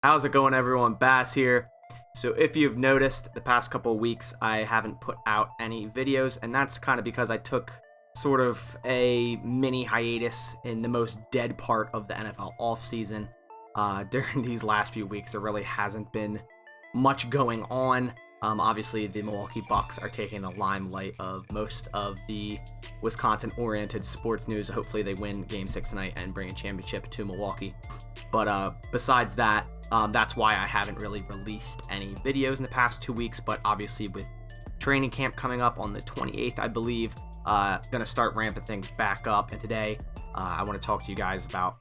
How's it going, everyone? Bass here. So if you've noticed, the past couple of weeks I haven't put out any videos, and that's kind of because I took sort of a mini hiatus in the most dead part of the NFL offseason. During these last few weeks, there really hasn't been much going on. Obviously, the Milwaukee Bucks are taking the limelight of most of the Wisconsin-oriented sports news. Hopefully, they win Game 6 tonight and bring a championship to Milwaukee. But besides that, that's why I haven't really released any videos in the past 2 weeks. But obviously, with training camp coming up on the 28th, I believe, going to start ramping things back up. And today, I want to talk to you guys about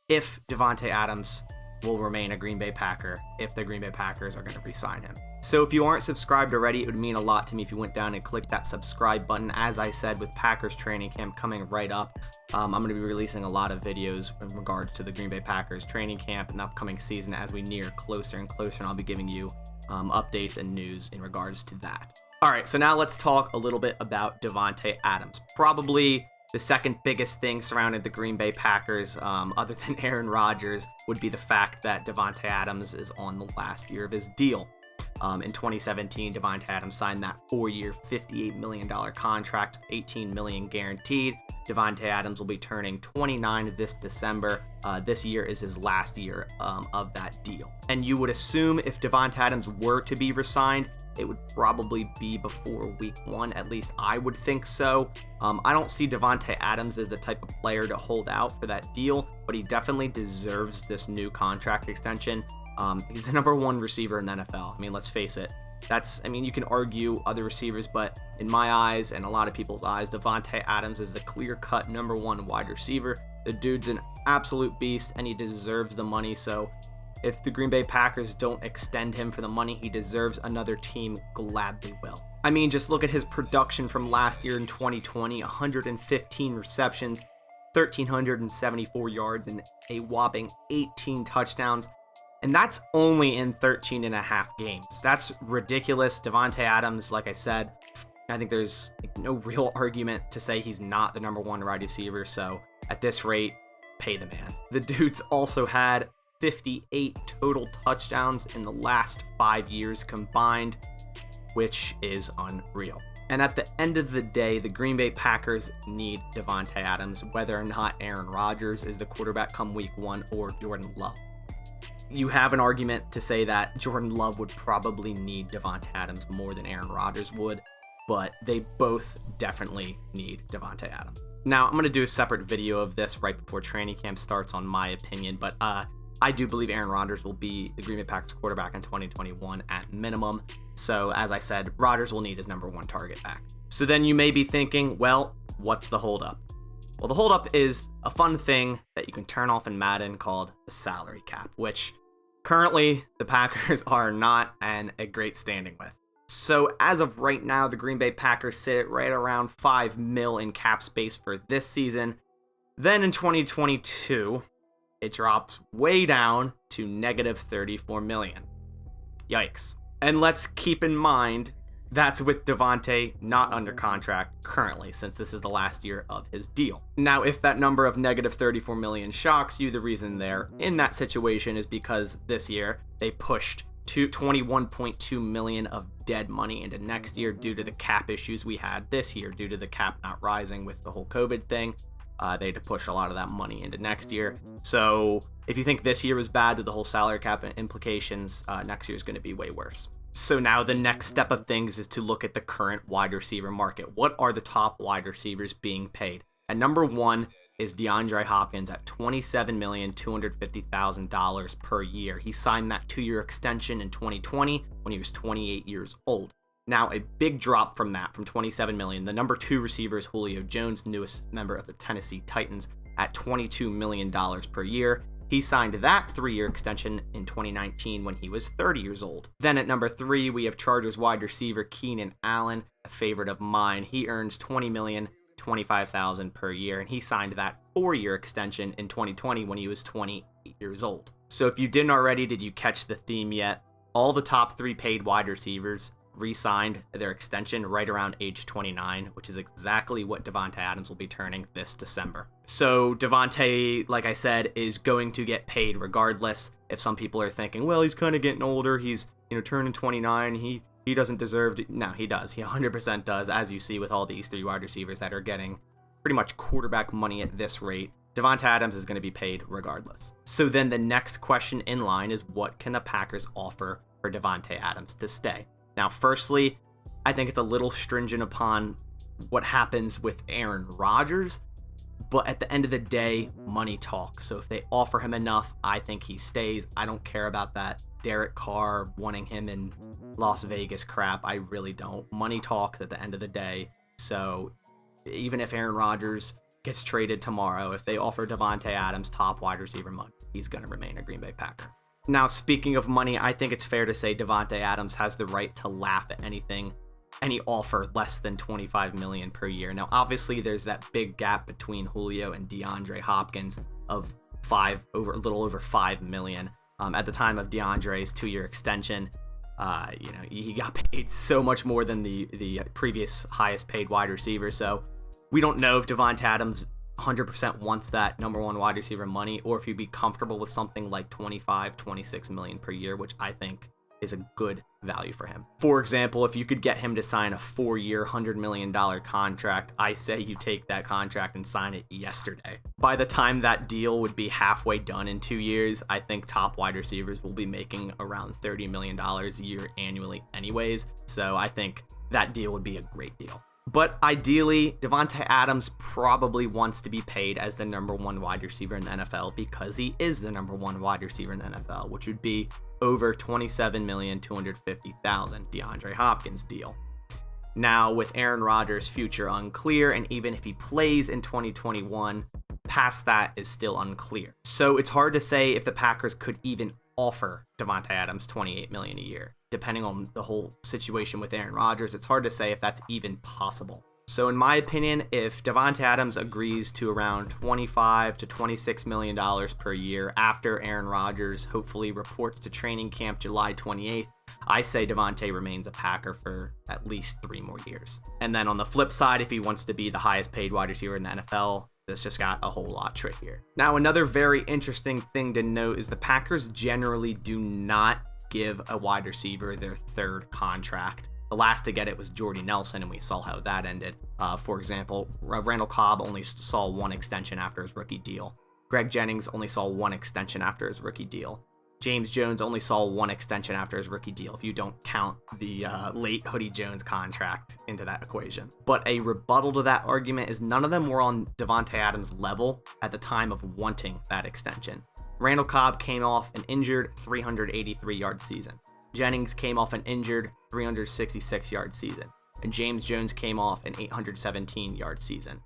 if Davante Adams will remain a Green Bay Packer, if the Green Bay Packers are going to re-sign him. So if you aren't subscribed already, it would mean a lot to me if you went down and clicked that subscribe button. As I said, with Packers training camp coming right up, I'm going to be releasing a lot of videos in regards to the Green Bay Packers training camp and upcoming season as we near closer and closer, and I'll be giving you updates and news in regards to that. All right, so now let's talk a little bit about Davante Adams. Probably the second biggest thing surrounding the Green Bay Packers, other than Aaron Rodgers, would be the fact that Davante Adams is on the last year of his deal. In 2017, Davante Adams signed that 4-year, $58 million contract, $18 million guaranteed. Davante Adams will be turning 29 this December. This year is his last year of that deal. And you would assume if Davante Adams were to be re-signed, it would probably be before week 1. At least I would think so. I don't see Davante Adams as the type of player to hold out for that deal, but he definitely deserves this new contract extension. He's the number 1 receiver in the NFL. I mean, let's face it. You can argue other receivers, but in my eyes and a lot of people's eyes, Davante Adams is the clear-cut number 1 wide receiver. The dude's an absolute beast, and he deserves the money. So if the Green Bay Packers don't extend him for the money he deserves, another team gladly will. I mean, just look at his production from last year in 2020, 115 receptions, 1,374 yards, and a whopping 18 touchdowns. And that's only in 13 and a half games. That's ridiculous. Davante Adams, like I said, I think there's no real argument to say he's not the number 1 wide receiver. So at this rate, pay the man. The dude's also had 58 total touchdowns in the last 5 years combined, which is unreal. And at the end of the day, the Green Bay Packers need Davante Adams, whether or not Aaron Rodgers is the quarterback come week 1 or Jordan Love. You have an argument to say that Jordan Love would probably need Davante Adams more than Aaron Rodgers would, but they both definitely need Davante Adams. Now, I'm going to do a separate video of this right before training camp starts on my opinion, but I do believe Aaron Rodgers will be the Green Bay Packers quarterback in 2021 at minimum. So, as I said, Rodgers will need his number 1 target back. So then you may be thinking, well, what's the holdup? Well, the holdup is a fun thing that you can turn off in Madden called the salary cap, which currently the Packers are not in a great standing with. So as of right now, the Green Bay Packers sit at right around $5 million in cap space for this season. Then in 2022, it drops way down to negative $34 million. Yikes. And let's keep in mind, that's with Davante not under contract currently, since this is the last year of his deal. Now, if that number of negative $34 million shocks you, the reason they're in that situation is because this year they pushed $21.2 million of dead money into next year due to the cap issues we had this year, due to the cap not rising with the whole COVID thing. They had to push a lot of that money into next year. So if you think this year was bad with the whole salary cap implications, next year is going to be way worse. So now the next step of things is to look at the current wide receiver market. What are the top wide receivers being paid? At number 1 is DeAndre Hopkins at $27,250,000 per year. He signed that 2-year extension in 2020 when he was 28 years old. Now, a big drop from that, from $27 million. The number 2 receiver is Julio Jones, newest member of the Tennessee Titans, at $22 million per year. He signed that 3-year extension in 2019 when he was 30 years old. Then at number 3, we have Chargers wide receiver Keenan Allen, a favorite of mine. He earns $20,025,000 per year, and he signed that 4-year extension in 2020 when he was 28 years old. So if you didn't already, did you catch the theme yet? All the top 3 paid wide receivers re-signed their extension right around age 29, which is exactly what Davante Adams will be turning this December. So Davante, like I said, is going to get paid regardless. If some people are thinking, well, he's kind of getting older, he's turning 29, he doesn't deserve to. No, he does. He 100% does, as you see with all these 3 wide receivers that are getting pretty much quarterback money at this rate. Davante Adams is going to be paid regardless. So then the next question in line is, what can the Packers offer for Davante Adams to stay? Now, firstly, I think it's a little stringent upon what happens with Aaron Rodgers, but at the end of the day, money talks. So if they offer him enough, I think he stays. I don't care about that Derek Carr wanting him in Las Vegas crap. I really don't. Money talks at the end of the day. So even if Aaron Rodgers gets traded tomorrow, if they offer Davante Adams top wide receiver money, he's going to remain a Green Bay Packer. Now, speaking of money, I think it's fair to say Davante Adams has the right to laugh at any offer less than $25 million per year. Now, obviously, there's that big gap between Julio and DeAndre Hopkins of a little over $5 million. At the time of DeAndre's 2-year extension, he got paid so much more than the previous highest paid wide receiver. So we don't know if Davante Adams 100% wants that number 1 wide receiver money, or if he'd be comfortable with something like $26 million per year, which I think is a good value for him. For example, if you could get him to sign a 4-year, $100 million contract, I say you take that contract and sign it yesterday. By the time that deal would be halfway done in 2 years, I think top wide receivers will be making around $30 million a year annually anyways. So I think that deal would be a great deal. But ideally, Davante Adams probably wants to be paid as the number 1 wide receiver in the NFL, because he is the number 1 wide receiver in the NFL, which would be over $27,250,000 DeAndre Hopkins deal. Now, with Aaron Rodgers' future unclear, and even if he plays in 2021, past that is still unclear. So it's hard to say if the Packers could even offer Davante Adams $28 million a year. Depending on the whole situation with Aaron Rodgers, it's hard to say if that's even possible. So in my opinion, if Davante Adams agrees to around $25 to $26 million per year after Aaron Rodgers hopefully reports to training camp July 28th, I say Davante remains a Packer for at least 3 more years. And then on the flip side, if he wants to be the highest paid wide receiver in the NFL, this just got a whole lot trickier. Now, another very interesting thing to note is the Packers generally do not give a wide receiver their 3rd contract. The last to get it was Jordy Nelson, and we saw how that ended. For example, Randall Cobb only saw 1 extension after his rookie deal. Greg Jennings only saw 1 extension after his rookie deal. James Jones only saw 1 extension after his rookie deal, if you don't count the late Hoodie Jones contract into that equation. But a rebuttal to that argument is none of them were on Davante Adams' level at the time of wanting that extension. Randall Cobb came off an injured 383-yard season. Jennings came off an injured 366-yard season. And James Jones came off an 817-yard season.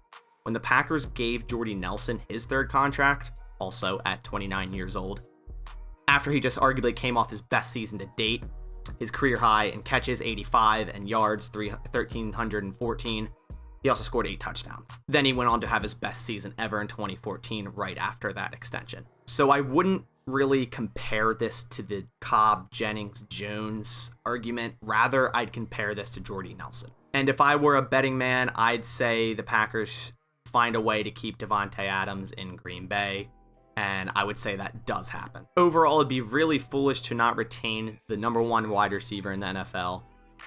When the Packers gave Jordy Nelson his 3rd contract, also at 29 years old, after he just arguably came off his best season to date, his career high in catches 85 and yards 1,314, he also scored 8 touchdowns. Then he went on to have his best season ever in 2014 right after that extension. So I wouldn't really compare this to the Cobb, Jennings, Jones argument. Rather, I'd compare this to Jordy Nelson. And if I were a betting man, I'd say the Packers find a way to keep Davante Adams in Green Bay. And I would say that does happen. Overall, it'd be really foolish to not retain the number 1 wide receiver in the NFL.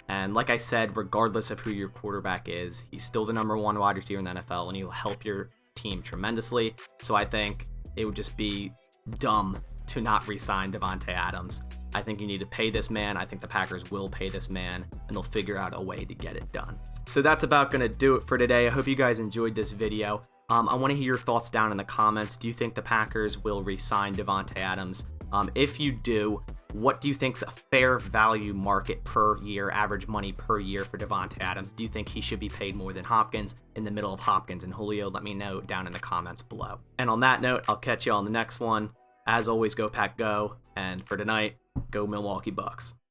And like I said, regardless of who your quarterback is, he's still the number 1 wide receiver in the NFL, and he will help your team tremendously. So I think it would just be dumb to not re-sign Davante Adams. I think you need to pay this man. I think the Packers will pay this man, and they'll figure out a way to get it done. So that's about going to do it for today. I hope you guys enjoyed this video. I want to hear your thoughts down in the comments. Do you think the Packers will re-sign Davante Adams? If you do, what do you think's a fair value market per year, average money per year for Davante Adams? Do you think he should be paid more than Hopkins, in the middle of Hopkins and Julio? Let me know down in the comments below. And on that note, I'll catch you on the next one. As always, go Pack Go. And for tonight, go Milwaukee Bucks.